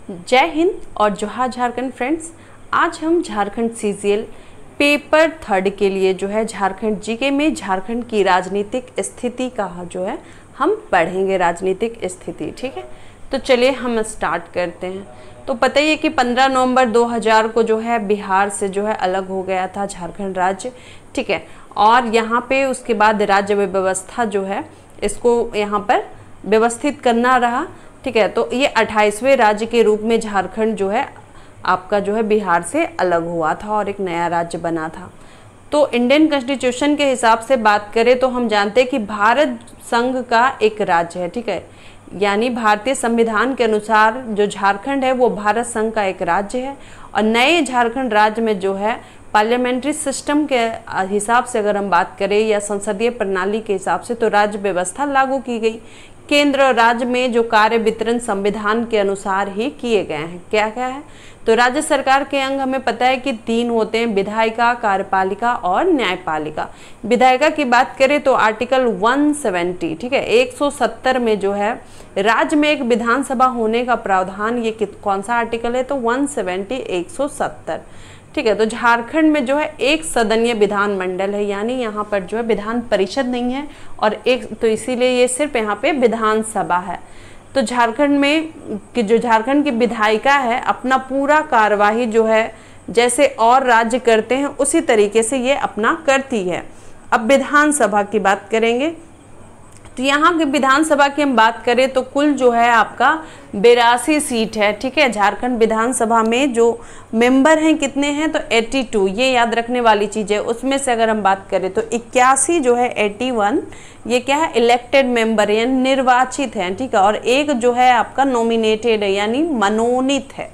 जय हिंद और जोहार झारखंड फ्रेंड्स। आज हम झारखंड सीजीएल पेपर 3 के लिए जो है झारखंड जीके में झारखंड की राजनीतिक स्थिति का जो है हम पढ़ेंगे, राजनीतिक स्थिति। ठीक है, तो चलिए हम स्टार्ट करते हैं। तो पता ही है कि 15 नवंबर 2000 को जो है बिहार से जो है अलग हो गया था झारखंड राज्य। ठीक है, और यहाँ पे उसके बाद राज्य व्यवस्था जो है इसको यहाँ पर व्यवस्थित करना रहा। ठीक है, तो ये 28वें राज्य के रूप में झारखंड जो है आपका जो है बिहार से अलग हुआ था और एक नया राज्य बना था। तो इंडियन कॉन्स्टिट्यूशन के हिसाब से बात करें तो हम जानते हैं कि भारत संघ का एक राज्य है। ठीक है, यानी भारतीय संविधान के अनुसार जो झारखंड है वो भारत संघ का एक राज्य है। और नए झारखंड राज्य में जो है पार्लियामेंट्री सिस्टम के हिसाब से अगर हम बात करें या संसदीय प्रणाली के हिसाब से तो राज्य व्यवस्था लागू की गई। केंद्र और राज्य में जो कार्य वितरण संविधान के अनुसार ही किए गए हैं। क्या क्या है तो राज्य सरकार के अंग हमें पता है कि 3 होते हैं, विधायिका, कार्यपालिका और न्यायपालिका। विधायिका की बात करें तो आर्टिकल 170, ठीक है, 170 में जो है राज्य में एक विधानसभा होने का प्रावधान, ये कौन सा आर्टिकल है तो 170 170। ठीक है, तो झारखंड में जो है एक सदनीय विधानमंडल है, यानी यहाँ पर जो है विधान परिषद नहीं है और एक, तो इसीलिए ये सिर्फ यहाँ पे विधानसभा है। तो झारखंड में कि जो झारखंड की विधायिका है अपना पूरा कार्यवाही जो है जैसे और राज्य करते हैं उसी तरीके से ये अपना करती है। अब विधानसभा की बात करेंगे तो यहाँ की विधानसभा की हम बात करें तो कुल जो है आपका 82 सीट है। ठीक है, झारखंड विधानसभा में जो मेंबर हैं कितने हैं तो 82, ये याद रखने वाली चीज़ है। उसमें से अगर हम बात करें तो 81 जो है 81 ये क्या है इलेक्टेड मेंबर यानी निर्वाचित हैं। ठीक है, और एक जो है आपका नॉमिनेटेड है यानी मनोनीत है।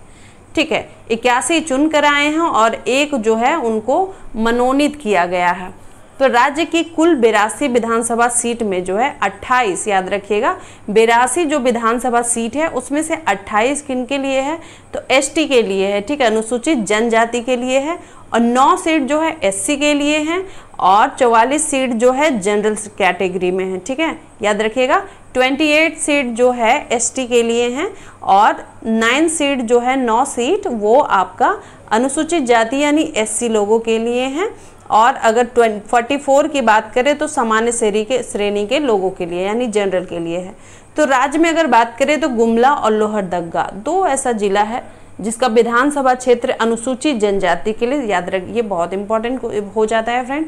ठीक है, 81 चुन कर आए हैं और एक जो है उनको मनोनीत किया गया है। तो राज्य की कुल 82 विधानसभा सीट में जो है 28, याद रखिएगा 82 जो विधानसभा सीट है उसमें से 28 किन के लिए है तो एसटी के लिए है। ठीक है, अनुसूचित जनजाति के लिए है। और 9 सीट जो है एससी के लिए हैं और 44 सीट जो है जनरल कैटेगरी में है। ठीक है, याद रखिएगा 28 सीट जो है एसटी के लिए हैं और 9 सीट जो है 9 सीट वो आपका अनुसूचित जाति यानी एससी लोगों के लिए हैं। और अगर 44 की बात करें तो सामान्य श्रेणी के लोगों के लिए यानी जनरल के लिए है। तो राज्य में अगर बात करें तो गुमला और लोहरदग्गा 2 ऐसा जिला है जिसका विधानसभा क्षेत्र अनुसूचित जनजाति के लिए, याद रखिए बहुत इंपॉर्टेंट हो जाता है फ्रेंड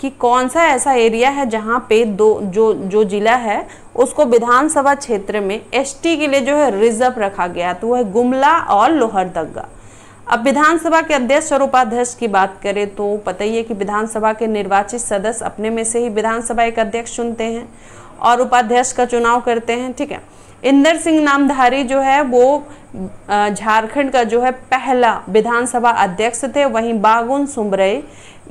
कि कौन सा ऐसा एरिया है जहाँ पे जो जिला है उसको विधानसभा क्षेत्र में एसटी के लिए जो है रिजर्व रखा गया, तो वह है गुमला और लोहरदग्गा। अब विधानसभा के अध्यक्ष और उपाध्यक्ष की बात करें तो पता ही है कि विधानसभा के निर्वाचित सदस्य अपने में से ही विधानसभा एक अध्यक्ष चुनते हैं और उपाध्यक्ष का चुनाव करते हैं। ठीक है, इंदर सिंह नामधारी जो है वो झारखंड का जो है पहला विधानसभा अध्यक्ष थे। वहीं बागुन सुमरई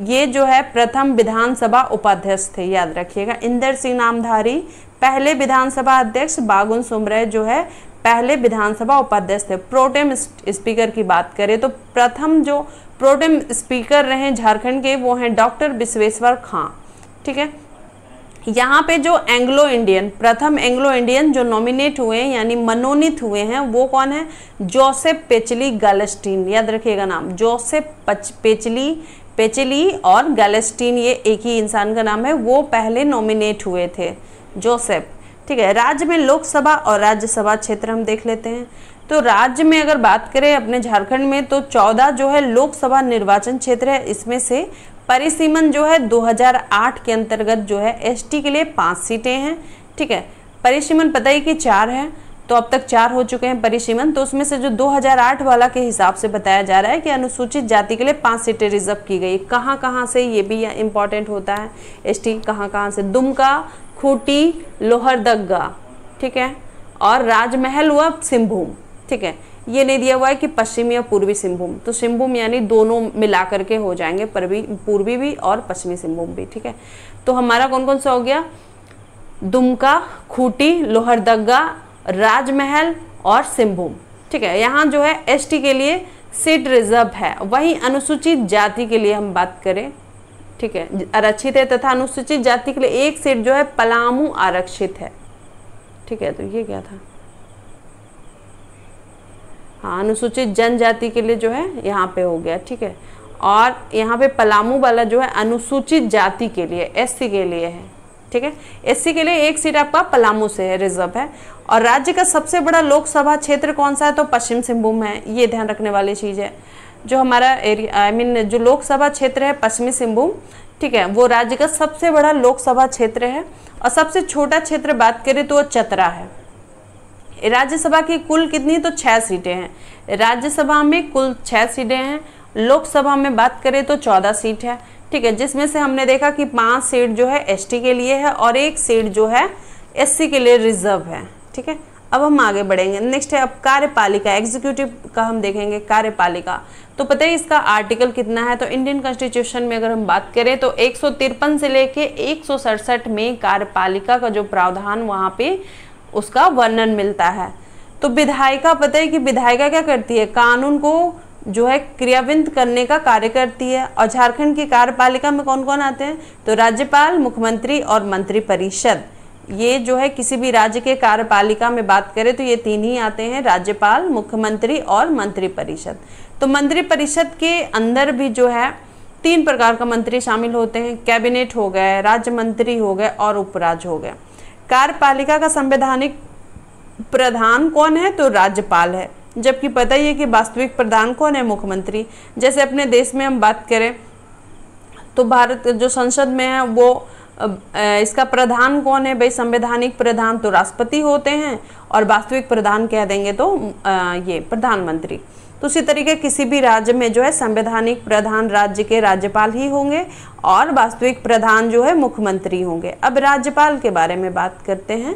ये जो है प्रथम विधानसभा उपाध्यक्ष थे। याद रखिएगा इंदर सिंह नामधारी पहले विधानसभा अध्यक्ष, बागुन सुमरई जो है पहले विधानसभा उपाध्यक्ष थे। प्रोटेम स्पीकर की बात करें तो प्रथम जो प्रोटेम स्पीकर रहे झारखंड के वो हैं डॉक्टर विश्वेश्वर खां। ठीक है, यहाँ पे जो प्रथम एंग्लो इंडियन जो नॉमिनेट हुए हैं यानी मनोनीत हुए हैं वो कौन है जोसेफ पेचली गैलेस्टीन। याद रखिएगा नाम जोसेफ पेचली और गैलेस्टीन, ये एक ही इंसान का नाम है, वो पहले नॉमिनेट हुए थे जोसेफ। ठीक है, राज्य में लोकसभा और राज्यसभा क्षेत्र हम देख लेते हैं। तो राज्य में अगर बात करें अपने झारखंड में तो 14 जो है लोकसभा निर्वाचन क्षेत्र है। इसमें से परिसीमन जो है 2008 के अंतर्गत जो है एसटी के लिए 5 सीटें हैं। ठीक है, परिसीमन पता ही कि 4 है, तो अब तक 4 हो चुके हैं परिसीमन। तो उसमें से जो 2008 वाला के हिसाब से बताया जा रहा है कि अनुसूचित जाति के लिए 5 सीटें रिजर्व की गई। कहाँ कहाँ से ये भी इंपॉर्टेंट होता है, एसटी कहाँ से, दुमका, खूंटी, लोहरदग्गा, ठीक है, और राजमहल व सिंहभूम। ठीक है, ये नहीं दिया हुआ है कि पश्चिमी या पूर्वी सिंहभूम, तो सिंहभूम यानी दोनों मिला करके हो जाएंगे, पूर्वी भी और पश्चिमी सिंहभूम भी। ठीक है, तो हमारा कौन कौन सा हो गया दुमका, खूंटी, लोहरदग्गा, राजमहल और सिंहभूम। ठीक है, यहाँ जो है एसटी के लिए सीट रिजर्व है। वहीं अनुसूचित जाति के लिए हम बात करें, ठीक है, आरक्षित है तथा अनुसूचित जाति के लिए एक सीट जो है पलामू आरक्षित है। ठीक है, तो ये क्या था, हाँ, अनुसूचित जनजाति के लिए जो है यहाँ पे हो गया, ठीक है। और यहाँ पे पलामू वाला जो है अनुसूचित जाति के लिए, एससी के लिए है, ठीक है। एससी के लिए एक सीट आपका पलामू से है, रिजर्व है। और राज्य का सबसे बड़ा लोकसभा क्षेत्र कौन सा है, तो पश्चिम सिंहभूम है। ये ध्यान रखने वाली चीज़ है, जो हमारा एरिया जो लोकसभा क्षेत्र है पश्चिमी सिंहभूम, ठीक है, वो राज्य का सबसे बड़ा लोकसभा क्षेत्र है। और सबसे छोटा क्षेत्र बात करें तो वो चतरा है। राज्यसभा की कुल कितनी, तो 6 सीटें हैं। राज्यसभा में कुल 6 सीटें हैं। लोकसभा में बात करें तो 14 सीट है, ठीक है, जिसमें से हमने देखा कि 5 सीट जो है एसटी के लिए है और 1 सीट जो है एससी के लिए रिजर्व है, ठीक है। अब हम आगे बढ़ेंगे, नेक्स्ट है अब कार्यपालिका, एग्जीक्यूटिव का हम देखेंगे। कार्यपालिका तो पता है इसका आर्टिकल कितना है, तो इंडियन कॉन्स्टिट्यूशन में अगर हम बात करें तो 153 से लेके 167 में कार्यपालिका का जो प्रावधान वहाँ पे उसका वर्णन मिलता है। तो विधायिका, पता है कि विधायिका क्या करती है, कानून को जो है क्रियान्वित करने का कार्य करती है। और झारखंड की कार्यपालिका में कौन कौन आते हैं, तो राज्यपाल, मुख्यमंत्री और मंत्रिपरिषद। ये जो है किसी भी राज्य के कार्यपालिका में बात करें तो ये 3 ही आते हैं, राज्यपाल, मुख्यमंत्री और मंत्रिपरिषद। तो मंत्रिपरिषद के अंदर भी जो है 3 प्रकार का मंत्री शामिल होते हैं, कैबिनेट हो गए, राज्य मंत्री हो गए और उपराज्य हो गए। कार्यपालिका का संवैधानिक प्रधान कौन है, तो राज्यपाल है, जबकि पता ही है कि वास्तविक प्रधान कौन है, मुख्यमंत्री। जैसे अपने देश में हम बात करें तो भारत जो संसद में है वो इसका प्रधान कौन है भाई, संवैधानिक प्रधान तो राष्ट्रपति होते हैं और वास्तविक प्रधान कह देंगे तो ये प्रधानमंत्री। तो उसी तरीके किसी भी राज्य में जो है संवैधानिक प्रधान राज्य के राज्यपाल ही होंगे और वास्तविक प्रधान जो है मुख्यमंत्री होंगे। अब राज्यपाल के बारे में बात करते हैं।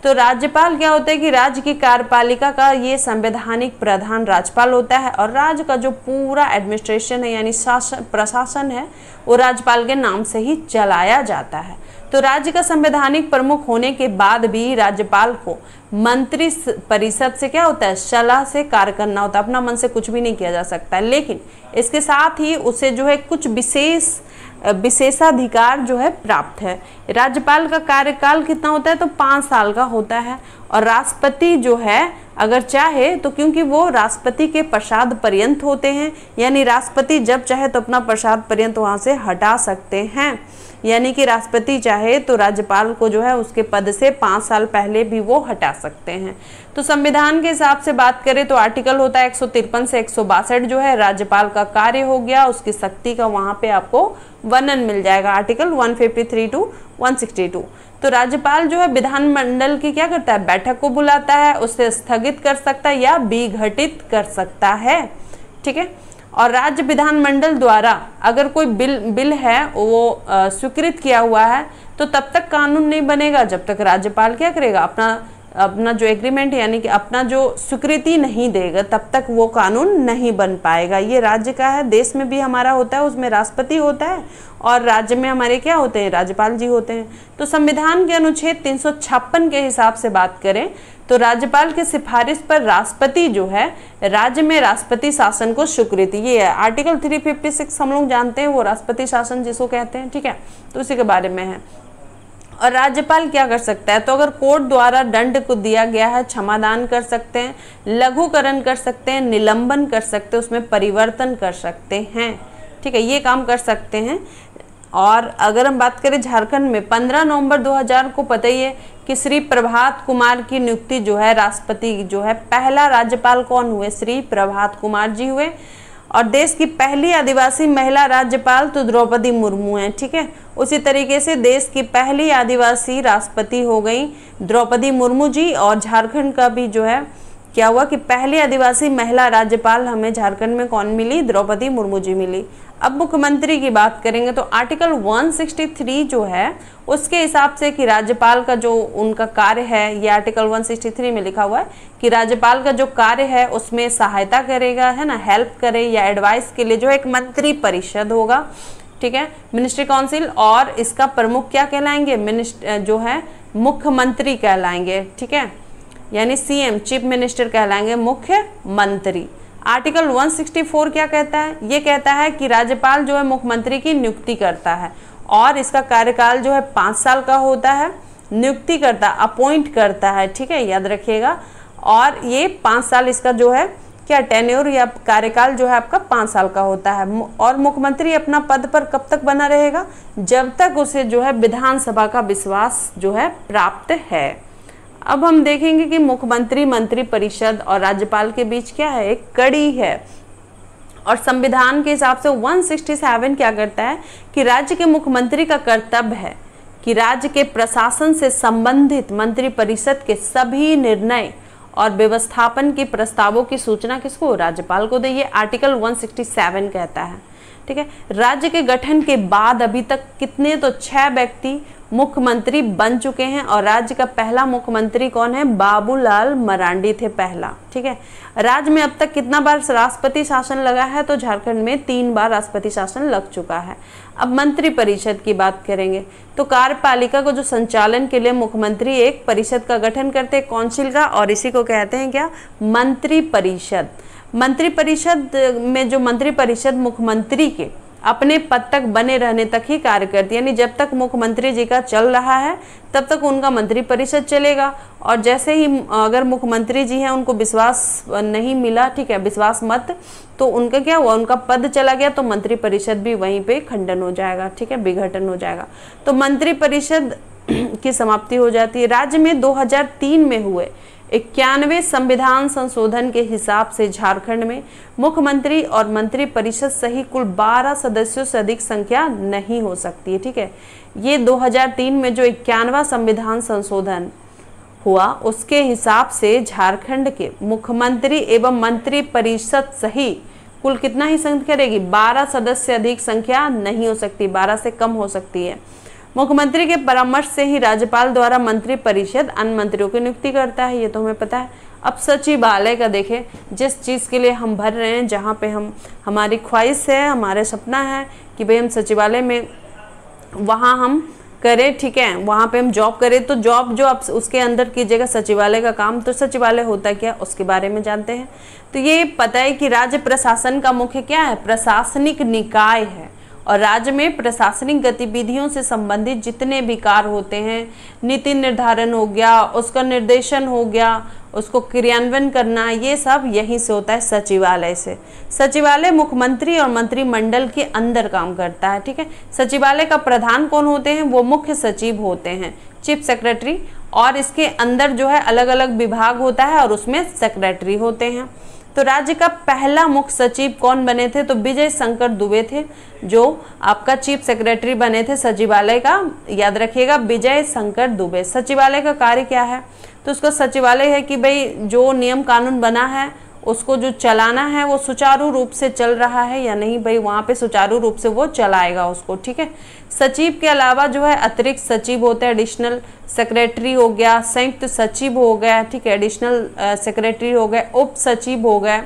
तो राज्यपाल क्या होता है कि राज्य की कार्यपालिका का ये संवैधानिक प्रधान राज्यपाल होता है और राज्य का जो पूरा एडमिनिस्ट्रेशन है यानी शासन प्रशासन है वो राज्यपाल के नाम से ही चलाया जाता है। तो राज्य का संवैधानिक प्रमुख होने के बाद भी राज्यपाल को मंत्री परिषद से क्या होता है, सलाह से कार्य करना होता है, अपना मन से कुछ भी नहीं किया जा सकता है। लेकिन इसके साथ ही उसे जो है कुछ विशेषाधिकार जो है प्राप्त है। राज्यपाल का कार्यकाल कितना होता है, तो 5 साल का होता है। और राष्ट्रपति जो है अगर चाहे तो, क्योंकि वो राष्ट्रपति के प्रसाद पर्यंत होते हैं, यानी राष्ट्रपति जब चाहे तो अपना प्रसाद पर्यंत वहाँ से हटा सकते हैं। यानी कि राष्ट्रपति चाहे तो राज्यपाल को जो है उसके पद से 5 साल पहले भी वो हटा सकते हैं। तो संविधान के हिसाब से बात करें तो आर्टिकल होता है 153 से 162 जो है राज्यपाल का कार्य हो गया, उसकी शक्ति का वहाँ पे आपको वर्णन मिल जाएगा, आर्टिकल 153 टू 162। तो राज्यपाल जो है विधानमंडल की क्या करता है, बैठक को बुलाता है, उसे स्थगित कर सकता है या विघटित कर सकता है, ठीक है। और राज्य विधानमंडल द्वारा अगर कोई बिल है वो स्वीकृत किया हुआ है तो तब तक कानून नहीं बनेगा जब तक राज्यपाल क्या करेगा, अपना जो एग्रीमेंट यानी कि अपना जो स्वीकृति नहीं देगा तब तक वो कानून नहीं बन पाएगा। ये राज्य का है, देश में भी हमारा होता है, उसमें राष्ट्रपति होता है और राज्य में हमारे क्या होते हैं, राज्यपाल जी होते हैं। तो संविधान के अनुच्छेद 356 के हिसाब से बात करें तो राज्यपाल की सिफारिश पर राष्ट्रपति जो है राज्य में राष्ट्रपति शासन को स्वीकृति, ये है आर्टिकल 356 हम लोग जानते हैं, वो राष्ट्रपति शासन जिसको कहते हैं, ठीक है। तो उसी के बारे में है। और राज्यपाल क्या कर सकता है, तो अगर कोर्ट द्वारा दंड को दिया गया है क्षमादान कर सकते हैं, लघुकरण कर सकते हैं, निलंबन कर सकते हैं, उसमें परिवर्तन कर सकते हैं, ठीक है, ये काम कर सकते हैं। और अगर हम बात करें झारखंड में 15 नवंबर 2000 को पता ही है कि श्री प्रभात कुमार की नियुक्ति जो है राष्ट्रपति जो है, पहला राज्यपाल कौन हुए, श्री प्रभात कुमार जी हुए। और देश की पहली आदिवासी महिला राज्यपाल तो द्रौपदी मुर्मू हैं, ठीक है। उसी तरीके से देश की पहली आदिवासी राष्ट्रपति हो गई द्रौपदी मुर्मू जी। और झारखंड का भी जो है क्या हुआ कि पहली आदिवासी महिला राज्यपाल हमें झारखंड में कौन मिली, द्रौपदी मुर्मू जी मिली। अब मुख्यमंत्री की बात करेंगे तो आर्टिकल 163 जो है उसके हिसाब से कि राज्यपाल का जो उनका कार्य है, ये आर्टिकल 163 में लिखा हुआ है कि राज्यपाल का जो कार्य है उसमें सहायता करेगा, है ना, हेल्प करे या एडवाइस के लिए जो एक मंत्री परिषद होगा, ठीक है, मिनिस्ट्री काउंसिल। और इसका प्रमुख क्या कहलाएंगे, जो है मुख्यमंत्री कहलाएंगे, ठीक है, यानी सीएम चीफ मिनिस्टर कहलाएंगे मुख्यमंत्री। आर्टिकल 164 क्या कहता है, ये कहता है कि राज्यपाल जो है मुख्यमंत्री की नियुक्ति करता है और इसका कार्यकाल जो है 5 साल का होता है, नियुक्ति करता, अपॉइंट करता है, ठीक है, याद रखिएगा। और ये 5 साल इसका जो है क्या टेन्योर या कार्यकाल जो है आपका 5 साल का होता है। और मुख्यमंत्री अपना पद पर कब तक बना रहेगा, जब तक उसे जो है विधानसभा का विश्वास जो है प्राप्त है। अब हम देखेंगे कि मुख्यमंत्री, मंत्री परिषद और राज्यपाल के बीच क्या है, एक कड़ी है। और संविधान के हिसाब से 167 क्या करता है कि राज्य के मुख्यमंत्री का कर्तव्य है कि राज्य के प्रशासन से संबंधित मंत्री परिषद के सभी निर्णय और व्यवस्थापन के प्रस्तावों की सूचना किसको, राज्यपाल को दे। ये आर्टिकल 167 कहता है, ठीक है। राज्य के गठन के बाद अभी तक कितने, तो 6 व्यक्ति मुख्यमंत्री बन चुके हैं। और राज्य का पहला मुख्यमंत्री कौन है, बाबूलाल मरांडी थे पहला, ठीक है। राज्य में अब तक कितना बार राष्ट्रपति शासन लगा है, तो झारखंड में 3 बार राष्ट्रपति शासन लग चुका है। अब मंत्री परिषद की बात करेंगे तो कार्यपालिका को जो संचालन के लिए मुख्यमंत्री एक परिषद का गठन करते हैं, काउंसिल का, और इसी को कहते हैं क्या, मंत्री परिषद। मंत्री परिषद में जो मंत्री परिषद मुख्यमंत्री के अपने पद तक बने रहने तक ही कार्य करती है, यानी जब तक मुख्यमंत्री जी का चल रहा है तब तक उनका मंत्री परिषद चलेगा। और जैसे ही अगर मुख्यमंत्री जी हैं उनको विश्वास नहीं मिला, ठीक है, विश्वास मत, तो उनका क्या हुआ, उनका पद चला गया तो मंत्री परिषद भी वहीं पे खंडन हो जाएगा, ठीक है, विघटन हो जाएगा। तो मंत्री परिषद की समाप्ति हो जाती है। राज्य में 2003 में हुए 91वें संविधान संशोधन के हिसाब से झारखंड में मुख्यमंत्री और मंत्री परिषद सही कुल 12 सदस्यों से अधिक संख्या नहीं हो सकती है, ठीक है। ये 2003 में जो 91वां संविधान संशोधन हुआ उसके हिसाब से झारखंड के मुख्यमंत्री एवं मंत्री परिषद सही कुल कितना ही संख्या रहेगी, 12 सदस्य से अधिक संख्या नहीं हो सकती, 12 से कम हो सकती है। मुख्यमंत्री के परामर्श से ही राज्यपाल द्वारा मंत्री परिषद अन्य मंत्रियों की नियुक्ति करता है, ये तो हमें पता है। अब सचिवालय का देखें, जिस चीज़ के लिए हम भर रहे हैं, जहाँ पे हम हमारी ख्वाहिश है, हमारे सपना है कि भाई हम सचिवालय में वहाँ हम करें, ठीक है, वहाँ पे हम जॉब करें, तो जॉब जो आप उसके अंदर कीजिएगा सचिवालय का काम। तो सचिवालय होता है क्या, उसके बारे में जानते हैं। तो ये पता है कि राज्य प्रशासन का मुख्य क्या है, प्रशासनिक निकाय है। और राज्य में प्रशासनिक गतिविधियों से संबंधित जितने भी कार्य होते हैं, नीति निर्धारण हो गया, उसका निर्देशन हो गया, उसको क्रियान्वयन करना, ये सब यहीं से होता है, सचिवालय से। सचिवालय मुख्यमंत्री और मंत्रिमंडल के अंदर काम करता है, ठीक है। सचिवालय का प्रधान कौन होते हैं, वो मुख्य सचिव होते हैं, चीफ सेक्रेटरी। और इसके अंदर जो है अलग अलग विभाग होता है और उसमें सेक्रेटरी होते हैं। तो राज्य का पहला मुख्य सचिव कौन बने थे, तो विजय शंकर दुबे थे, जो आपका चीफ सेक्रेटरी बने थे सचिवालय का, याद रखिएगा, विजय शंकर दुबे। सचिवालय का कार्य क्या है, तो उसका सचिवालय है कि भाई जो नियम कानून बना है उसको जो चलाना है वो सुचारू रूप से चल रहा है या नहीं, भाई वहाँ पे सुचारू रूप से वो चलाएगा उसको, ठीक है। सचिव के अलावा जो है अतिरिक्त सचिव होते हैं, एडिशनल सेक्रेटरी हो गया, संयुक्त सचिव हो गया, ठीक है, एडिशनल सेक्रेटरी हो गए, उप सचिव हो गए,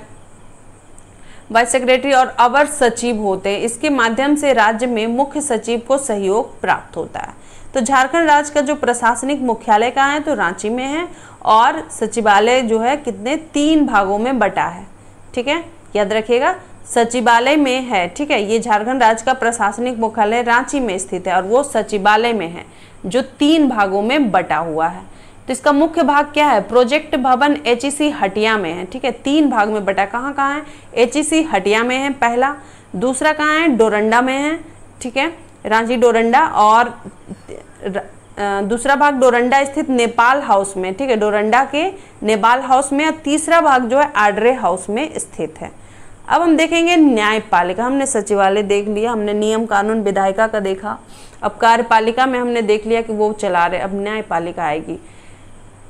वाइस सेक्रेटरी और अवर सचिव होते हैं। इसके माध्यम से राज्य में मुख्य सचिव को सहयोग प्राप्त होता है। तो झारखंड राज्य का जो प्रशासनिक मुख्यालय कहाँ है, तो रांची में है। और सचिवालय जो है कितने, 3 भागों में बटा है, ठीक है, याद रखिएगा, सचिवालय में है, ठीक है। ये झारखंड राज्य का प्रशासनिक मुख्यालय रांची में स्थित है और वो सचिवालय में है, जो 3 भागों में बटा हुआ है। तो इसका मुख्य भाग क्या है, प्रोजेक्ट भवन HEC हटिया में है, ठीक है। 3 भाग में बटा, कहाँ कहाँ है, HEC हटिया में है पहला, दूसरा कहाँ है, डोरंडा में है, ठीक है, रांची डोरंडा, और दूसरा भाग डोरंडा स्थित नेपाल हाउस में, ठीक है, डोरंडा के नेपाल हाउस में, और तीसरा भाग जो है आड्रे हाउस में स्थित है। अब हम देखेंगे न्यायपालिका। हमने सचिवालय देख लिया, हमने नियम कानून विधायिका का देखा, अब कार्यपालिका में हमने देख लिया कि वो चला रहे, अब न्यायपालिका आएगी।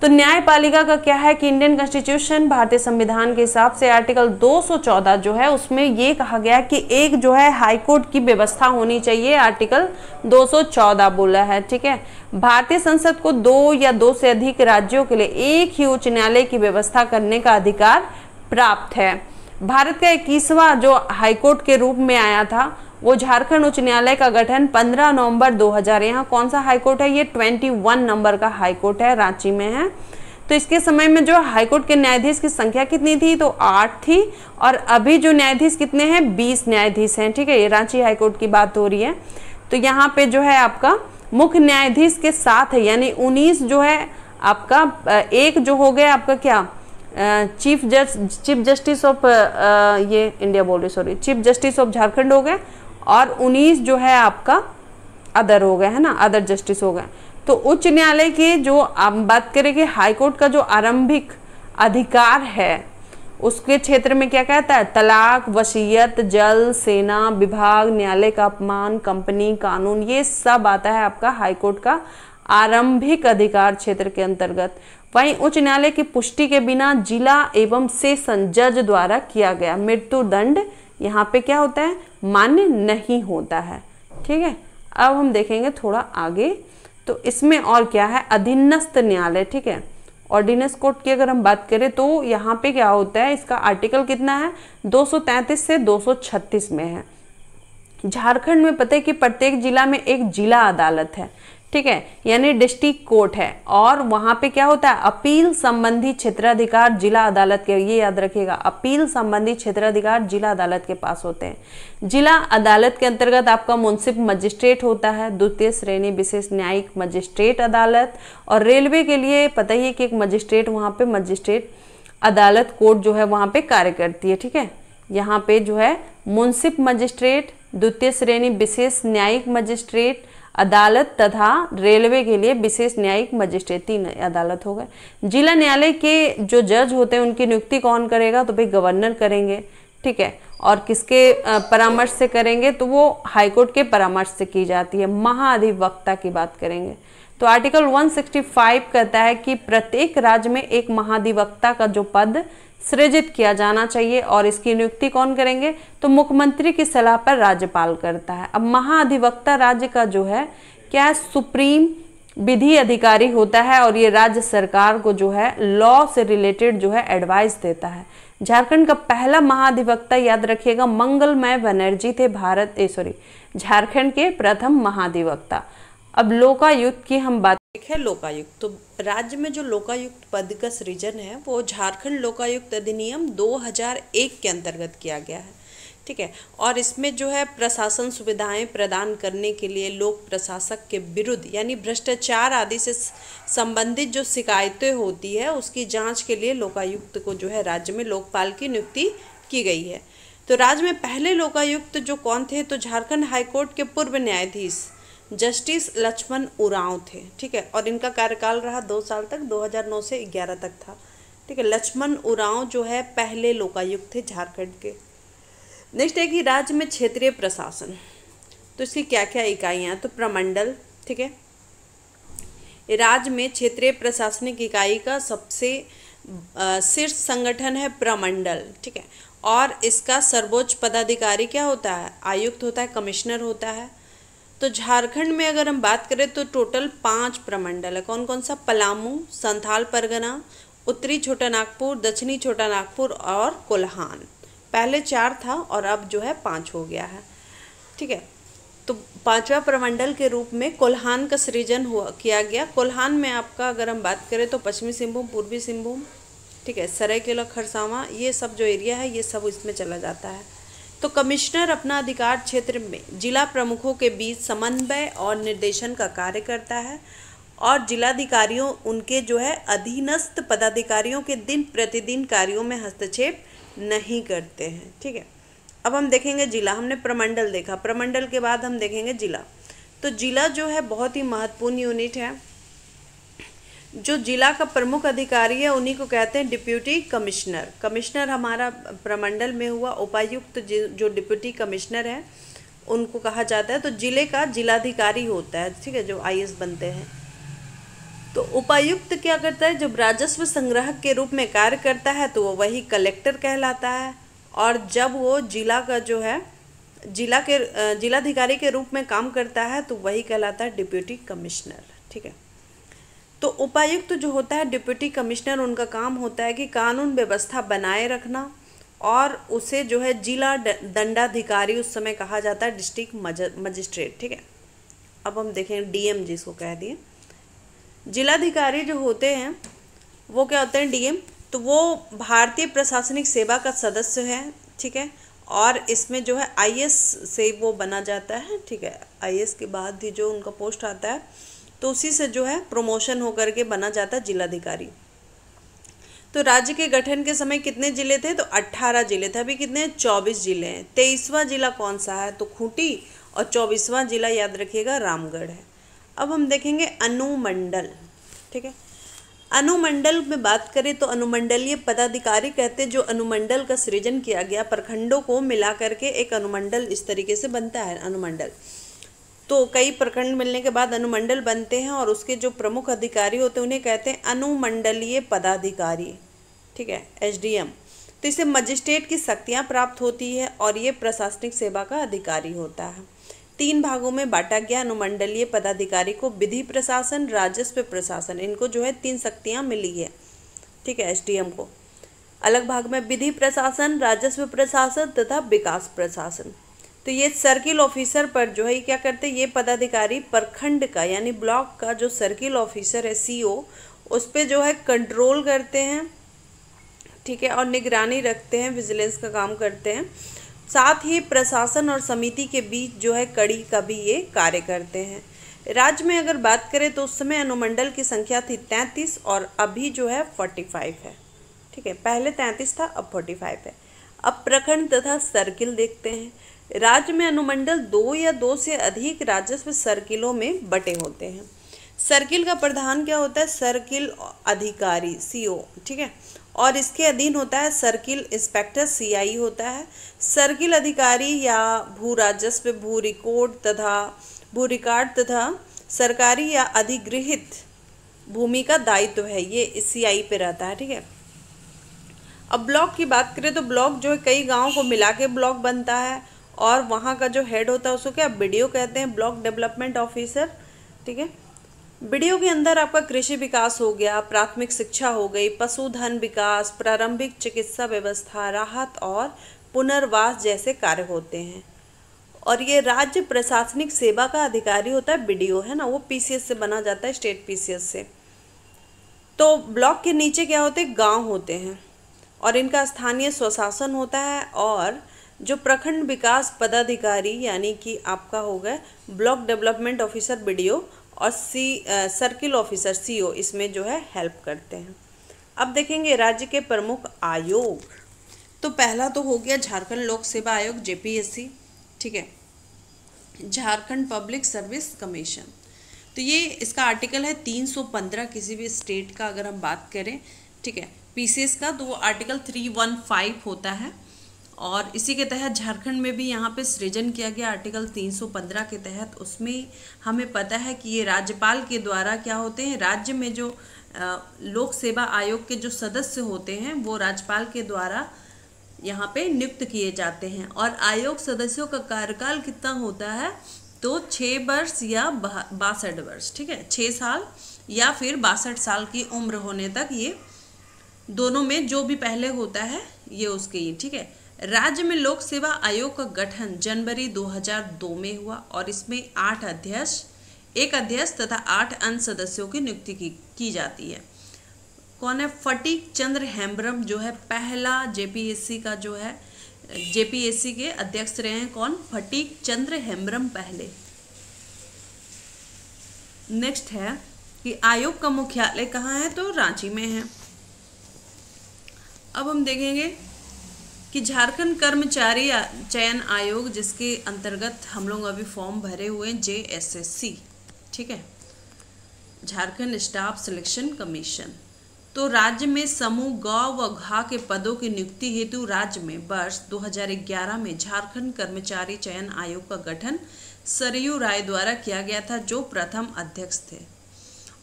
तो न्यायपालिका का क्या है कि इंडियन कॉन्स्टिट्यूशन, भारतीय संविधान के हिसाब से आर्टिकल 214 जो है उसमें ये कहा गया कि एक जो है हाईकोर्ट की व्यवस्था होनी चाहिए, आर्टिकल 214 बोला है, ठीक है। भारतीय संसद को 2 या 2 से अधिक राज्यों के लिए एक ही उच्च न्यायालय की व्यवस्था करने का अधिकार प्राप्त है। भारत का 21वां जो हाईकोर्ट के रूप में आया था वो झारखंड उच्च न्यायालय का गठन 15 नवंबर 2000, यहाँ कौन सा हाईकोर्ट है, ये 21 नंबर का हाईकोर्ट है, रांची में है। तो इसके समय में जो हाईकोर्ट के न्यायाधीश की संख्या कितनी थी, तो 8 थी, और अभी जो न्यायाधीश कितने हैं, 20 न्यायाधीश हैं, ठीक है। ये रांची हाईकोर्ट की बात हो रही है। तो यहाँ पे जो है आपका मुख्य न्यायाधीश के साथ है, यानी 19 जो है आपका, एक जो हो गया आपका क्या, चीफ जस्टिस ऑफ ये इंडिया बोल रही, sorry, chief justice of Jharkhand हो गए, और 19 जो है आपका अदर हो गए, है ना, अदर जस्टिस हो गए। तो उच्च न्यायालय के जो आप बात करें कि हाईकोर्ट का जो आरंभिक अधिकार है उसके क्षेत्र में क्या कहता है, तलाक, वसीयत, जल, सेना, विभाग, न्यायालय का अपमान, कंपनी, कानून, ये सब आता है आपका हाईकोर्ट का आरंभिक अधिकार क्षेत्र के अंतर्गत। वहीं उच्च न्यायालय की पुष्टि के बिना जिला एवं सेशन जज द्वारा किया गया मृत्यु दंड यहाँ पे क्या होता है, मान्य नहीं होता है। ठीक है, अब हम देखेंगे थोड़ा आगे, तो इसमें और क्या है, अधीनस्थ न्यायालय। ठीक है, ऑर्डिनेंस कोड की अगर हम बात करें तो यहाँ पे क्या होता है, इसका आर्टिकल कितना है, 233 से 236 में है। झारखंड में पता है कि प्रत्येक जिला में एक जिला अदालत है। ठीक है, यानी डिस्ट्रिक्ट कोर्ट है, और वहां पे क्या होता है, अपील संबंधी क्षेत्राधिकार जिला अदालत के, ये याद रखिएगा, अपील संबंधी क्षेत्राधिकार जिला अदालत के पास होते हैं। जिला अदालत के अंतर्गत आपका मुंसिफ मजिस्ट्रेट होता है, द्वितीय श्रेणी विशेष न्यायिक मजिस्ट्रेट अदालत, और रेलवे के लिए पता ही है कि एक मजिस्ट्रेट वहां पे मजिस्ट्रेट अदालत कोर्ट जो है वहां पे कार्य करती है। ठीक है, यहाँ पे जो है मुंसिफ मजिस्ट्रेट, द्वितीय श्रेणी विशेष न्यायिक मजिस्ट्रेट अदालत तथा रेलवे के लिए विशेष न्यायिक मजिस्ट्रेट, 3 अदालत हो गए। जिला न्यायालय के जो जज होते हैं उनकी नियुक्ति कौन करेगा, तो भाई गवर्नर करेंगे। ठीक है, और किसके परामर्श से करेंगे, तो वो हाईकोर्ट के परामर्श से की जाती है। महाधिवक्ता की बात करेंगे तो आर्टिकल 165 कहता है कि प्रत्येक राज्य में एक महाधिवक्ता का जो पद सृजित किया जाना चाहिए, और इसकी नियुक्ति कौन करेंगे, तो मुख्यमंत्री की सलाह पर राज्यपाल करता है। अब महाधिवक्ता राज्य का जो है क्या है, सुप्रीम विधि अधिकारी होता है, और ये राज्य सरकार को जो है लॉ से रिलेटेड जो है एडवाइस देता है। झारखंड का पहला महाधिवक्ता याद रखिएगा मंगलमय बनर्जी थे, झारखंड के प्रथम महाधिवक्ता। अब लोकायुक्त की हम बात है, लोकायुक्त, तो राज्य में जो लोकायुक्त पद का सृजन है वो झारखंड लोकायुक्त अधिनियम 2001 के अंतर्गत किया गया है। ठीक है, और इसमें जो है प्रशासन सुविधाएं प्रदान करने के लिए लोक प्रशासक के विरुद्ध यानी भ्रष्टाचार आदि से संबंधित जो शिकायतें होती है उसकी जांच के लिए लोकायुक्त को जो है राज्य में लोकपाल की नियुक्ति की गई है। तो राज्य में पहले लोकायुक्त जो कौन थे, तो झारखंड हाईकोर्ट के पूर्व न्यायाधीश जस्टिस लक्ष्मण उरांव थे। ठीक है, और इनका कार्यकाल रहा 2 साल तक, 2009 से 11 तक था। ठीक है, लक्ष्मण उरांव जो है पहले लोकायुक्त थे झारखंड के। नेक्स्ट है कि राज्य में क्षेत्रीय प्रशासन, तो इसकी क्या क्या इकाइयाँ, तो प्रमंडल। ठीक है, राज्य में क्षेत्रीय प्रशासनिक इकाई का सबसे शीर्ष संगठन है प्रमंडल। ठीक है, और इसका सर्वोच्च पदाधिकारी क्या होता है, आयुक्त होता है, कमिश्नर होता है। तो झारखंड में अगर हम बात करें तो टोटल 5 प्रमंडल है। कौन कौन सा, पलामू, संथाल परगना, उत्तरी छोटा नागपुर, दक्षिणी छोटा नागपुर और कोल्हान। पहले 4 था और अब जो है 5 हो गया है। ठीक है, तो 5वां प्रमंडल के रूप में कोल्हान का सृजन किया गया। कोल्हान में आपका अगर हम बात करें तो पश्चिमी सिंहभूम, पूर्वी सिंहभूम, ठीक है, सरायकेला खरसावां, ये सब जो एरिया है ये सब इसमें चला जाता है। तो कमिश्नर अपना अधिकार क्षेत्र में जिला प्रमुखों के बीच समन्वय और निर्देशन का कार्य करता है, और जिलाधिकारियों उनके जो है अधीनस्थ पदाधिकारियों के दिन प्रतिदिन कार्यों में हस्तक्षेप नहीं करते हैं। ठीक है, अब हम देखेंगे जिला। हमने प्रमंडल देखा, प्रमंडल के बाद हम देखेंगे जिला। तो जिला जो है बहुत ही महत्वपूर्ण यूनिट है। जो जिला का प्रमुख अधिकारी है उन्हीं को कहते हैं डिप्यूटी कमिश्नर। कमिश्नर हमारा प्रमंडल में हुआ, उपायुक्त जो डिप्यूटी कमिश्नर है उनको कहा जाता है। तो जिले का जिलाधिकारी होता है, ठीक है, जो आईएएस बनते हैं। तो उपायुक्त क्या करता है, जब राजस्व संग्राहक के रूप में कार्य करता है तो वो वही कलेक्टर कहलाता है, और जब वो जिला का जो है जिलाधिकारी के रूप में काम करता है तो वही कहलाता है डिप्यूटी कमिश्नर। ठीक है, तो उपायुक्त जो होता है डिप्यूटी कमिश्नर, उनका काम होता है कि कानून व्यवस्था बनाए रखना, और उसे जो है जिला दंडाधिकारी उस समय कहा जाता है डिस्ट्रिक्ट मजिस्ट्रेट। ठीक है, अब हम देखें डीएम जिसको कह दिए। जिलाधिकारी जो होते हैं वो क्या होते हैं, डीएम। तो वो भारतीय प्रशासनिक सेवा का सदस्य है। ठीक है, और इसमें जो है आईएएस से वो बना जाता है। ठीक है, आईएएस के बाद भी जो उनका पोस्ट आता है तो उसी से जो है प्रमोशन होकर के बना जाता है जिलाधिकारी। तो राज्य के गठन के समय कितने जिले थे? तो 18 जिले थे। अभी कितने? 24 जिले हैं। 23वां जिला कौन सा है? तो खूंटी। और 24वां जिला याद रखिएगा रामगढ़ है। अब हम देखेंगे अनुमंडल। ठीक है, अनुमंडल में बात करें तो अनुमंडलीय पदाधिकारी कहते हैं जो अनुमंडल का सृजन किया गया, प्रखंडों को मिला करके एक अनुमंडल इस तरीके से बनता है अनुमंडल। तो कई प्रखंड मिलने के बाद अनुमंडल बनते हैं और उसके जो प्रमुख अधिकारी होते हैं उन्हें कहते हैं अनुमंडलीय पदाधिकारी। ठीक है, एसडीएम। तो इसे मजिस्ट्रेट की शक्तियां प्राप्त होती है और ये प्रशासनिक सेवा का अधिकारी होता है। 3 भागों में बांटा गया अनुमंडलीय पदाधिकारी को, विधि प्रशासन, राजस्व प्रशासन, इनको जो है 3 शक्तियां मिली है। ठीक है, एसडीएम को अलग भाग में विधि प्रशासन, राजस्व प्रशासन तथा विकास प्रशासन। तो ये सर्किल ऑफिसर पर जो है क्या करते हैं, ये पदाधिकारी प्रखंड का यानी ब्लॉक का जो सर्किल ऑफिसर है सीओ, उस पर जो है कंट्रोल करते हैं। ठीक है, और निगरानी रखते हैं, विजिलेंस का काम करते हैं। साथ ही प्रशासन और समिति के बीच जो है कड़ी का भी ये कार्य करते हैं। राज्य में अगर बात करें तो उस समय अनुमंडल की संख्या थी 33 और अभी जो है 45 है। ठीक है, पहले 33 था, अब 45 है। अब प्रखंड तथा सर्किल देखते हैं। राज्य में अनुमंडल 2 या 2 से अधिक राजस्व सर्किलों में बटे होते हैं। सर्किल का प्रधान क्या होता है? सर्किल अधिकारी सीओ। ठीक है, और इसके अधीन होता है सर्किल इंस्पेक्टर सीआई होता है। सर्किल अधिकारी या भू राजस्व, भू रिकॉर्ड तथा सरकारी या अधिगृहित भूमि का दायित्व है, ये सीआई पे रहता है। ठीक है, अब ब्लॉक की बात करें तो ब्लॉक जो है कई गांवों को मिला के ब्लॉक बनता है और वहाँ का जो हेड होता है उसको क्या बीडीओ कहते हैं, ब्लॉक डेवलपमेंट ऑफिसर। ठीक है, बीडीओ के अंदर आपका कृषि विकास हो गया, प्राथमिक शिक्षा हो गई, पशुधन विकास, प्रारंभिक चिकित्सा व्यवस्था, राहत और पुनर्वास जैसे कार्य होते हैं। और ये राज्य प्रशासनिक सेवा का अधिकारी होता है बीडीओ, है ना, वो पीसीएस से बना जाता है, स्टेट पीसीएस से। तो ब्लॉक के नीचे क्या होते हैं? गांव होते हैं और इनका स्थानीय स्वशासन होता है। और जो प्रखंड विकास पदाधिकारी यानी कि आपका हो गया ब्लॉक डेवलपमेंट ऑफिसर बीडीओ और सर्किल ऑफिसर सीओ, इसमें जो है हेल्प करते हैं। अब देखेंगे राज्य के प्रमुख आयोग। तो पहला तो हो गया झारखंड लोक सेवा आयोग जेपीएससी। ठीक है, झारखंड पब्लिक सर्विस कमीशन। तो ये इसका आर्टिकल है 315 किसी भी स्टेट का अगर हम बात करें। ठीक है, पीसीएस का तो वो आर्टिकल 315 होता है और इसी के तहत झारखंड में भी यहाँ पे सृजन किया गया आर्टिकल 315 के तहत। उसमें हमें पता है कि ये राज्यपाल के द्वारा क्या होते हैं, राज्य में जो लोक सेवा आयोग के जो सदस्य होते हैं वो राज्यपाल के द्वारा यहाँ पे नियुक्त किए जाते हैं। और आयोग सदस्यों का कार्यकाल कितना होता है? तो 6 वर्ष या 62 वर्ष। ठीक है, 6 साल या फिर 62 साल की उम्र होने तक, ये दोनों में जो भी पहले होता है ये उसके ही। ठीक है, राज्य में लोक सेवा आयोग का गठन जनवरी 2002 में हुआ और इसमें 8 अध्यक्ष, 1 अध्यक्ष तथा 8 अन्य सदस्यों की नियुक्ति की जाती है। कौन है? फटीक चंद्र हेम्ब्रम जो है पहला जेपीएससी का जो है जेपीएससी के अध्यक्ष रहे हैं। कौन? फटीक चंद्र हेम्ब्रम पहले। नेक्स्ट है कि आयोग का मुख्यालय कहाँ है? तो रांची में है। अब हम देखेंगे कि झारखंड कर्मचारी चयन आयोग, जिसके अंतर्गत हम लोग अभी फॉर्म भरे हुए हैं, जेएसएससी। ठीक है, झारखंड स्टाफ सिलेक्शन कमीशन। तो राज्य में समूह ग व घ के पदों की नियुक्ति हेतु राज्य में वर्ष 2011 में झारखंड कर्मचारी चयन आयोग का गठन सरयू राय द्वारा किया गया था, जो प्रथम अध्यक्ष थे।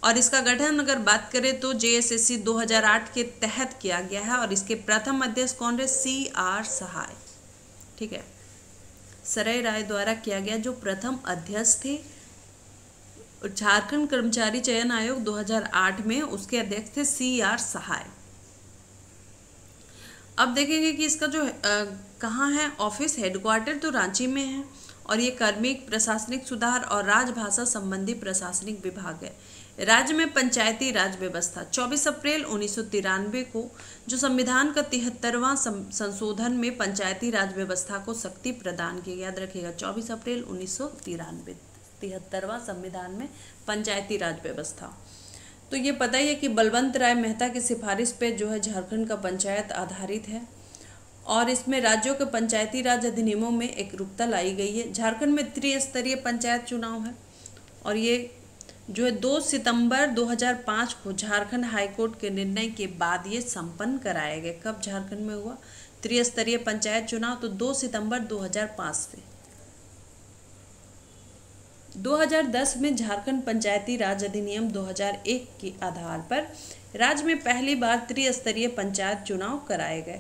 और इसका गठन अगर बात करें तो जेएसएससी 2008 के तहत किया गया है और इसके प्रथम अध्यक्ष कौन रहे? CR सहाय। ठीक है, सरयू राय द्वारा किया गया, जो प्रथम अध्यक्ष थे। झारखंड कर्मचारी चयन आयोग 2008 में उसके अध्यक्ष थे CR सहाय। अब देखेंगे कि इसका जो कहाँ है ऑफिस, हेडक्वार्टर, तो रांची में है और ये कार्मिक, प्रशासनिक सुधार और राजभाषा संबंधी प्रशासनिक विभाग है। राज्य में पंचायती राज व्यवस्था 24 अप्रैल 1993 को जो संविधान का 73वां संशोधन में पंचायती राज व्यवस्था को शक्ति प्रदान की, याद रखिएगा 24 अप्रैल 1993 73वां संविधान में पंचायती राज व्यवस्था। तो ये पता ही है कि बलवंत राय मेहता की सिफारिश पे जो है झारखंड का पंचायत आधारित है और इसमें राज्यों के पंचायती राज अधिनियमों में एकरूपता लाई गई है। झारखंड में त्रिस्तरीय पंचायत चुनाव है और ये जो है 2 सितंबर 2005 को झारखंड हाईकोर्ट के निर्णय के बाद ये संपन्न कराया गया। कब झारखंड में हुआ त्रिस्तरीय पंचायत चुनाव? तो 2 सितंबर 2005 से। 2010 में झारखंड पंचायती राज अधिनियम 2001 के आधार पर राज्य में पहली बार त्रिस्तरीय पंचायत चुनाव कराए गए।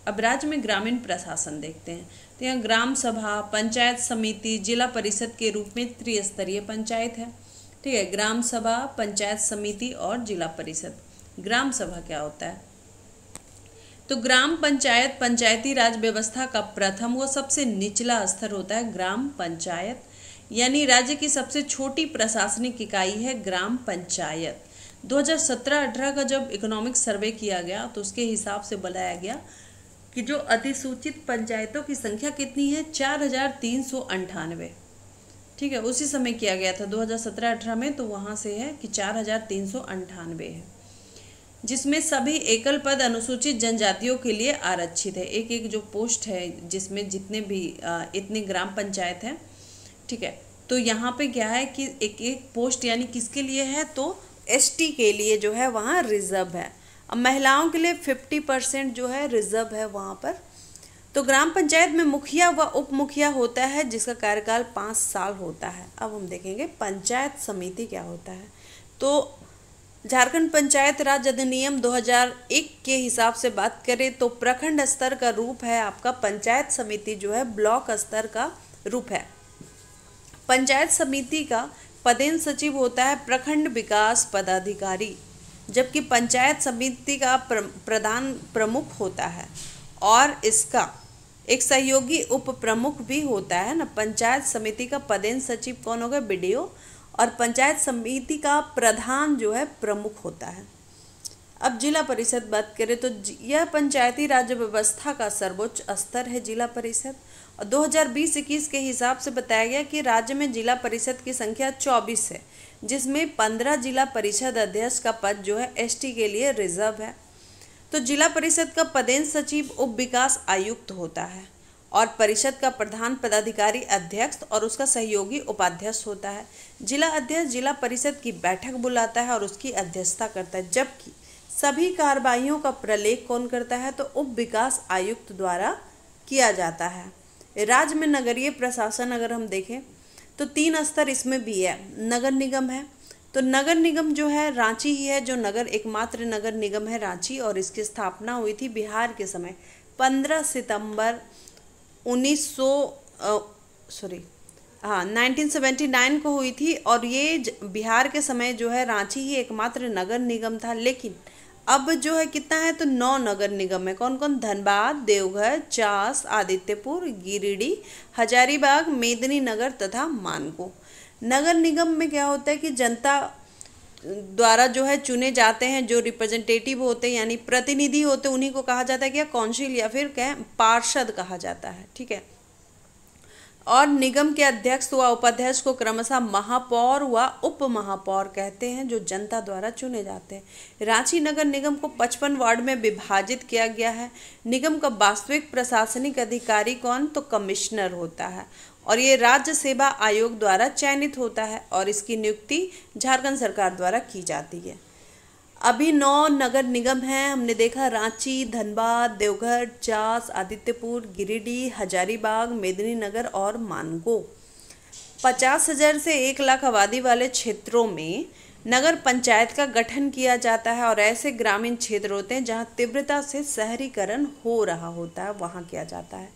अब राज्य में ग्रामीण प्रशासन देखते हैं तो यहाँ ग्राम सभा, पंचायत समिति, जिला परिषद के रूप में त्रिस्तरीय पंचायत है। ठीक है, ग्राम सभा, पंचायत समिति और जिला परिषद। ग्राम सभा क्या होता है? तो ग्राम पंचायत पंचायती राज व्यवस्था का प्रथम व सबसे निचला स्तर होता है। ग्राम पंचायत यानी राज्य की सबसे छोटी प्रशासनिक इकाई है ग्राम पंचायत। 2017-18 का जब इकोनॉमिक सर्वे किया गया तो उसके हिसाब से बताया गया कि जो अधिसूचित पंचायतों की संख्या कितनी है? 4398। ठीक है, उसी समय किया गया था 2017-18 में, तो वहाँ से है कि 4398 है, जिसमें सभी एकल पद अनुसूचित जनजातियों के लिए आरक्षित है। एक एक जो पोस्ट है जिसमें जितने भी इतनी ग्राम पंचायत है। ठीक है, तो यहाँ पे क्या है कि एक एक पोस्ट यानी किसके लिए है? तो एसटी के लिए जो है वहाँ रिजर्व है। अब महिलाओं के लिए 50% जो है रिजर्व है वहाँ पर। तो ग्राम पंचायत में मुखिया व उप मुखिया होता है जिसका कार्यकाल 5 साल होता है। अब हम देखेंगे पंचायत समिति क्या होता है। तो झारखंड पंचायत राज अधिनियम 2001 के हिसाब से बात करें तो प्रखंड स्तर का रूप है आपका पंचायत समिति, जो है ब्लॉक स्तर का रूप है। पंचायत समिति का पदेन सचिव होता है प्रखंड विकास पदाधिकारी, जबकि पंचायत समिति का प्रधान प्रमुख होता है और इसका एक सहयोगी उप प्रमुख भी होता है ना। पंचायत समिति का पदेन सचिव कौन होगा? बीडीओ। और पंचायत समिति का प्रधान जो है प्रमुख होता है। अब जिला परिषद बात करें तो यह पंचायती राज व्यवस्था का सर्वोच्च स्तर है जिला परिषद। और 2020-21 के हिसाब से बताया गया कि राज्य में जिला परिषद की संख्या 24 है, जिसमें 15 जिला परिषद अध्यक्ष का पद जो है एसटी के लिए रिजर्व है। तो जिला परिषद का पदेन सचिव उप विकास आयुक्त होता है और परिषद का प्रधान पदाधिकारी अध्यक्ष और उसका सहयोगी उपाध्यक्ष होता है। जिला अध्यक्ष जिला परिषद की बैठक बुलाता है और उसकी अध्यक्षता करता है, जबकि सभी कार्रवाइयों का प्रलेख कौन करता है? तो उप विकास आयुक्त द्वारा किया जाता है। राज्य में नगरीय प्रशासन अगर हम देखें तो 3 स्तर इसमें भी है। नगर निगम है, तो नगर निगम जो है रांची ही है, जो एकमात्र नगर निगम है रांची, और इसकी स्थापना हुई थी बिहार के समय 15 सितंबर 1979 को हुई थी। और ये बिहार के समय जो है रांची ही एकमात्र नगर निगम था। लेकिन अब जो है कितना है? तो 9 नगर निगम है। कौन कौन? धनबाद, देवघर, चास, आदित्यपुर, गिरिडीह, हजारीबाग, मेदिनीनगर तथा मानगो। नगर निगम में क्या होता है कि जनता द्वारा जो है चुने जाते हैं, जो रिप्रेजेंटेटिव होते हैं यानी प्रतिनिधि होते हैं, उन्हीं को कहा जाता है क्या? काउंसिल या फिर क्या पार्षद कहा जाता है। ठीक है, और निगम के अध्यक्ष व उपाध्यक्ष को क्रमशः महापौर व उप महापौर कहते हैं, जो जनता द्वारा चुने जाते हैं। रांची नगर निगम को 55 वार्ड में विभाजित किया गया है। निगम का वास्तविक प्रशासनिक अधिकारी कौन? तो कमिश्नर होता है और ये राज्य सेवा आयोग द्वारा चयनित होता है और इसकी नियुक्ति झारखंड सरकार द्वारा की जाती है। अभी 9 नगर निगम हैं, हमने देखा रांची, धनबाद, देवघर, चास, आदित्यपुर, गिरिडीह, हजारीबाग, मेदिनीनगर और मानगो। 50,000 से 1 लाख आबादी वाले क्षेत्रों में नगर पंचायत का गठन किया जाता है और ऐसे ग्रामीण क्षेत्र होते हैं जहां तीव्रता से शहरीकरण हो रहा होता है, वहां किया जाता है।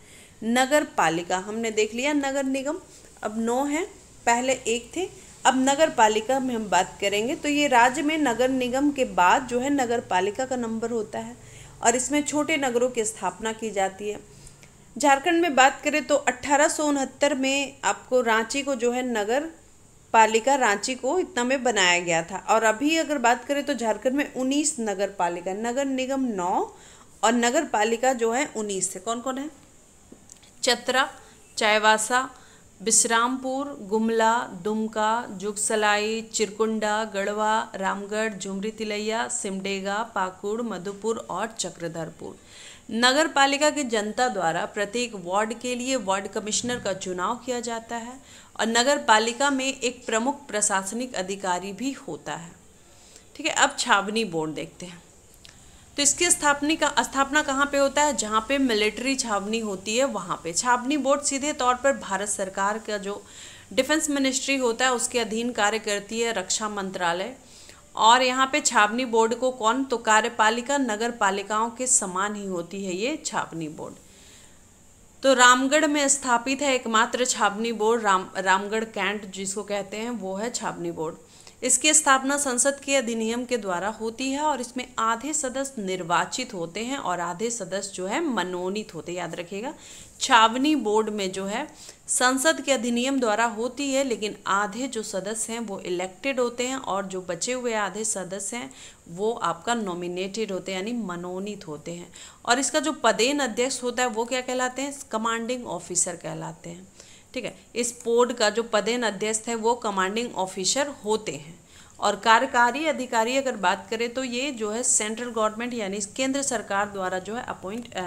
नगर पालिका हमने देख लिया, नगर निगम अब 9 हैं, पहले 1 थे। अब नगर पालिका में हम बात करेंगे तो ये राज्य में नगर निगम के बाद जो है नगर पालिका का नंबर होता है और इसमें छोटे नगरों की स्थापना की जाती है। झारखंड में बात करें तो 1869 में आपको रांची को जो है नगर पालिका रांची को इतना में बनाया गया था। और अभी अगर बात करें तो झारखंड में 19 नगर पालिका, नगर निगम 9 और नगर पालिका जो है 19 है। कौन कौन है? चतरा, चाईबासा, विश्रामपुर, गुमला, दुमका, जुगसलाई, चिरकुंडा, गढ़वा, रामगढ़, झुमरी तिलैया, सिमडेगा, पाकुड़, मधुपुर और चक्रधरपुर। नगर पालिका की जनता द्वारा प्रत्येक वार्ड के लिए वार्ड कमिश्नर का चुनाव किया जाता है और नगर पालिका में एक प्रमुख प्रशासनिक अधिकारी भी होता है। ठीक है, अब छावनी बोर्ड देखते हैं। तो इसकी स्थापना कहाँ पे होता है? जहाँ पे मिलिट्री छावनी होती है वहाँ पे। छावनी बोर्ड सीधे तौर पर भारत सरकार का जो डिफेंस मिनिस्ट्री होता है उसके अधीन कार्य करती है, रक्षा मंत्रालय। और यहाँ पे छावनी बोर्ड को कौन? तो कार्यपालिका नगर पालिकाओं के समान ही होती है ये छावनी बोर्ड। तो रामगढ़ में स्थापित है एकमात्र छावनी बोर्ड, रामगढ़ कैंट जिसको कहते हैं, वो है छावनी बोर्ड। इसकी स्थापना संसद के अधिनियम के द्वारा होती है और इसमें आधे सदस्य निर्वाचित होते हैं और आधे सदस्य जो है मनोनीत होते हैं। याद रखिएगा, छावनी बोर्ड में जो है संसद के अधिनियम द्वारा होती है, लेकिन आधे जो सदस्य हैं वो इलेक्टेड होते हैं और जो बचे हुए आधे सदस्य हैं वो आपका नॉमिनेटेड होते हैं, यानी मनोनीत होते हैं। और इसका जो पदेन अध्यक्ष होता है वो क्या कहलाते हैं? कमांडिंग ऑफिसर कहलाते हैं। ठीक है, इस बोर्ड का जो पदेन अध्यक्ष है वो कमांडिंग ऑफिसर होते हैं। और कार्यकारी अधिकारी अगर बात करें तो ये जो है सेंट्रल गवर्नमेंट यानी केंद्र सरकार द्वारा जो है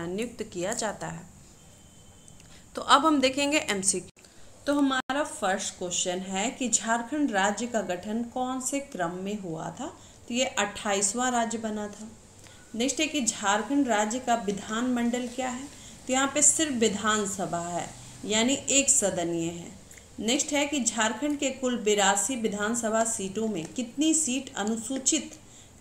नियुक्त किया जाता है। तो अब हम देखेंगे एमसीक्यू। तो हमारा फर्स्ट क्वेश्चन है कि झारखंड राज्य का गठन कौन से क्रम में हुआ था? तो ये 28वां राज्य बना था। नेक्स्ट है कि झारखंड राज्य का विधानमंडल क्या है? तो यहाँ पे सिर्फ विधानसभा है, यानी एक सदनीय है। नेक्स्ट है कि झारखंड के कुल 82 विधानसभा सीटों में कितनी सीट अनुसूचित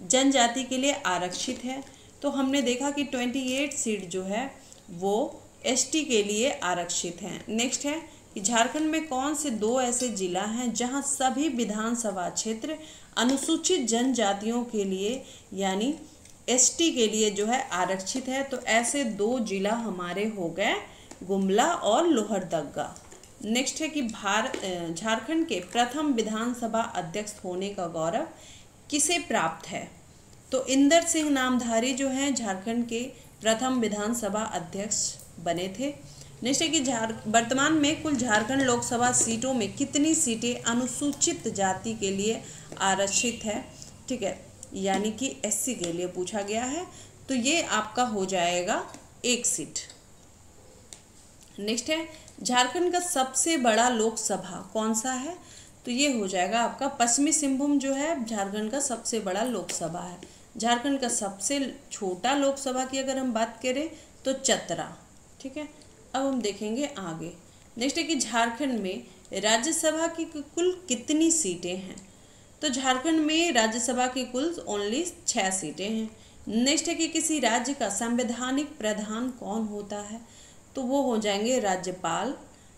जनजाति के लिए आरक्षित है? तो हमने देखा कि 28 सीट जो है वो एसटी के लिए आरक्षित हैं। नेक्स्ट है कि झारखंड में कौन से 2 ऐसे जिला हैं जहां सभी विधानसभा क्षेत्र अनुसूचित जनजातियों के लिए यानी एसटी के लिए जो है आरक्षित है? तो ऐसे 2 जिला हमारे हो गए गुमला और लोहरदगा। नेक्स्ट है कि झारखंड के प्रथम विधानसभा अध्यक्ष होने का गौरव किसे प्राप्त है? तो इंदर सिंह नामधारी जो हैं झारखंड के प्रथम विधानसभा अध्यक्ष बने थे। नेक्स्ट है कि वर्तमान में कुल झारखंड लोकसभा सीटों में कितनी सीटें अनुसूचित जाति के लिए आरक्षित है? ठीक है, यानी कि एससी के लिए पूछा गया है। तो ये आपका हो जाएगा 1 सीट। नेक्स्ट है झारखंड का सबसे बड़ा लोकसभा कौन सा है? तो ये हो जाएगा आपका पश्चिमी सिंहभूम जो है झारखंड का सबसे बड़ा लोकसभा है। झारखंड का सबसे छोटा लोकसभा की अगर हम बात करें तो चतरा। ठीक है, अब हम देखेंगे आगे। नेक्स्ट है कि झारखंड में राज्यसभा की कुल कितनी सीटें हैं? तो झारखंड में राज्यसभा की कुल ओनली 6 सीटें हैं। नेक्स्ट है कि किसी राज्य का संवैधानिक प्रधान कौन होता है? तो वो हो जाएंगे राज्यपाल।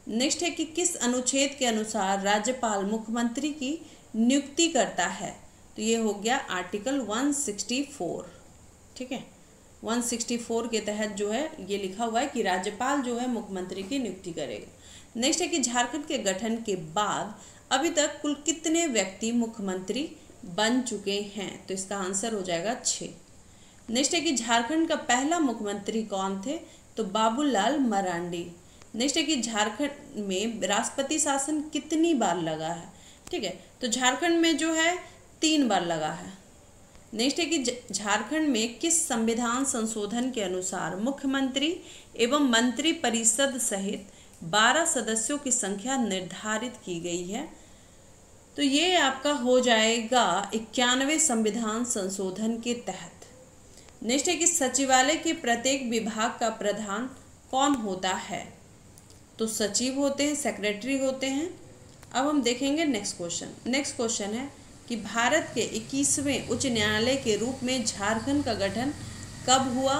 नेक्स्ट है कि किस अनुच्छेद के अनुसार राज्यपाल मुख्यमंत्री की नियुक्ति करता है? तो ये हो गया आर्टिकल 164। ठीक है, 164 के तहत जो है ये लिखा हुआ है कि राज्यपाल जो है मुख्यमंत्री की नियुक्ति करेगा। नेक्स्ट है कि झारखंड के गठन के बाद अभी तक कुल कितने व्यक्ति मुख्यमंत्री बन चुके हैं? तो इसका आंसर हो जाएगा 6। नेक्स्ट है कि झारखंड का पहला मुख्यमंत्री कौन थे? तो बाबूलाल मरांडी। नेक्स्ट है कि झारखंड में राष्ट्रपति शासन कितनी बार लगा है? ठीक है, तो झारखंड में जो है 3 बार लगा है। नेक्स्ट है कि झारखंड में किस संविधान संशोधन के अनुसार मुख्यमंत्री एवं मंत्री परिषद सहित 12 सदस्यों की संख्या निर्धारित की गई है? तो ये आपका हो जाएगा 91वें संविधान संशोधन के तहत। नेक्स्ट है कि सचिवालय के प्रत्येक विभाग का प्रधान कौन होता है? तो सचिव होते हैं, सेक्रेटरी होते हैं। अब हम देखेंगे नेक्स्ट क्वेश्चन। नेक्स्ट क्वेश्चन है कि भारत के 21वें उच्च न्यायालय के रूप में झारखंड का गठन कब हुआ?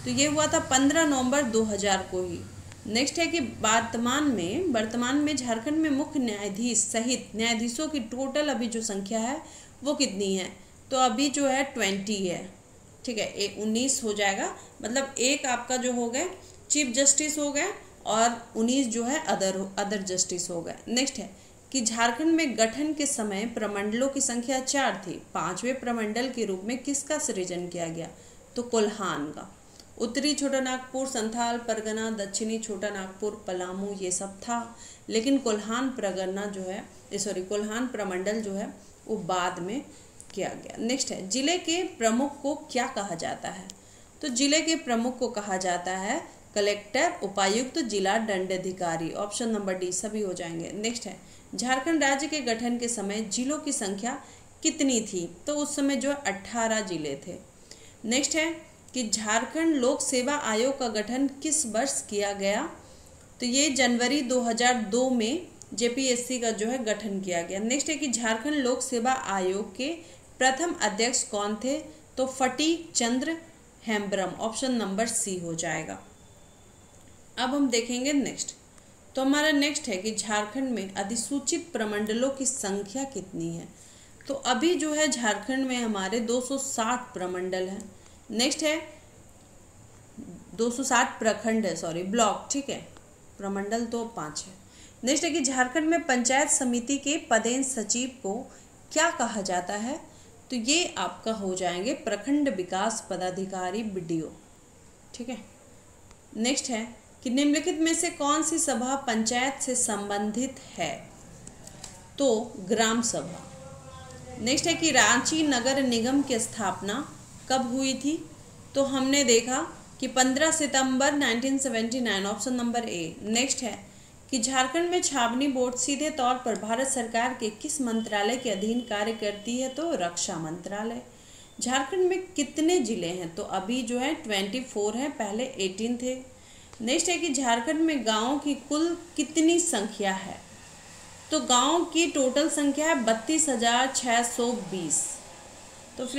तो ये हुआ था 15 नवंबर 2000 को ही। नेक्स्ट है कि वर्तमान में झारखंड में मुख्य न्यायाधीश सहित न्यायाधीशों की टोटल अभी जो संख्या है वो कितनी है? तो अभी जो है 20 है। ठीक है, 19 हो जाएगा, मतलब एक आपका जो हो गए चीफ जस्टिस हो गए और 19 जो है अदर जस्टिस हो गए। नेक्स्ट है कि झारखंड में गठन के समय प्रमंडलों की संख्या 4 थी। 5वें प्रमंडल के रूप में किसका सृजन किया गया? तो कोल्हान का। उत्तरी छोटा नागपुर, संथाल परगना, दक्षिणी छोटा नागपुर, पलामू, ये सब था। लेकिन कोल्हान परगना जो है, कोल्हान प्रमंडल जो है वो बाद में किया गया। नेक्स्ट है, जिले के प्रमुख को क्या कहा जाता है? तो जिले के प्रमुख को कहा जाता है कलेक्टर, उपायुक्त, जिला दंडाधिकारी। ऑप्शन नंबर डी सभी हो जाएंगे। नेक्स्ट है, झारखंड राज्य के गठन के समय जिलों की संख्या कितनी थी? तो उस समय जो 18 जिले थे। नेक्स्ट है कि झारखंड लोक सेवा आयोग का गठन किस वर्ष किया गया? तो ये जनवरी 2002 में जेपीएससी का जो है गठन किया गया। नेक्स्ट है कि झारखंड लोक सेवा आयोग के प्रथम अध्यक्ष कौन थे? तो फटीक चंद्र हेम्ब्रम। ऑप्शन नंबर सी हो जाएगा। अब हम देखेंगे नेक्स्ट। तो हमारा नेक्स्ट है कि झारखंड में अधिसूचित प्रमंडलों की संख्या कितनी है? तो अभी जो है झारखंड में हमारे 260 प्रमंडल हैं। नेक्स्ट है 260 प्रखंड है, सॉरी ब्लॉक, ठीक है, प्रमंडल तो 5 है। नेक्स्ट है कि झारखंड में पंचायत समिति के पदेन सचिव को क्या कहा जाता है? तो ये आपका हो जाएंगे प्रखंड विकास पदाधिकारी, बीडीओ, ठीक है। नेक्स्ट है कि निम्नलिखित में से कौन सी सभा पंचायत से संबंधित है? तो ग्राम सभा। नेक्स्ट है कि रांची नगर निगम की स्थापना कब हुई थी? तो हमने देखा कि 15 सितंबर 1979। Option number A. नेक्स्ट है कि झारखंड में छावनी बोर्ड सीधे तौर पर भारत सरकार के किस मंत्रालय के अधीन कार्य करती है? तो रक्षा मंत्रालय। झारखंड में कितने जिले हैं? तो अभी जो है 24 है, पहले 18 थे। नेक्स्ट है कि झारखंड में गाँवों की कुल कितनी संख्या है? तो गाँव की टोटल संख्या है 32,620। तो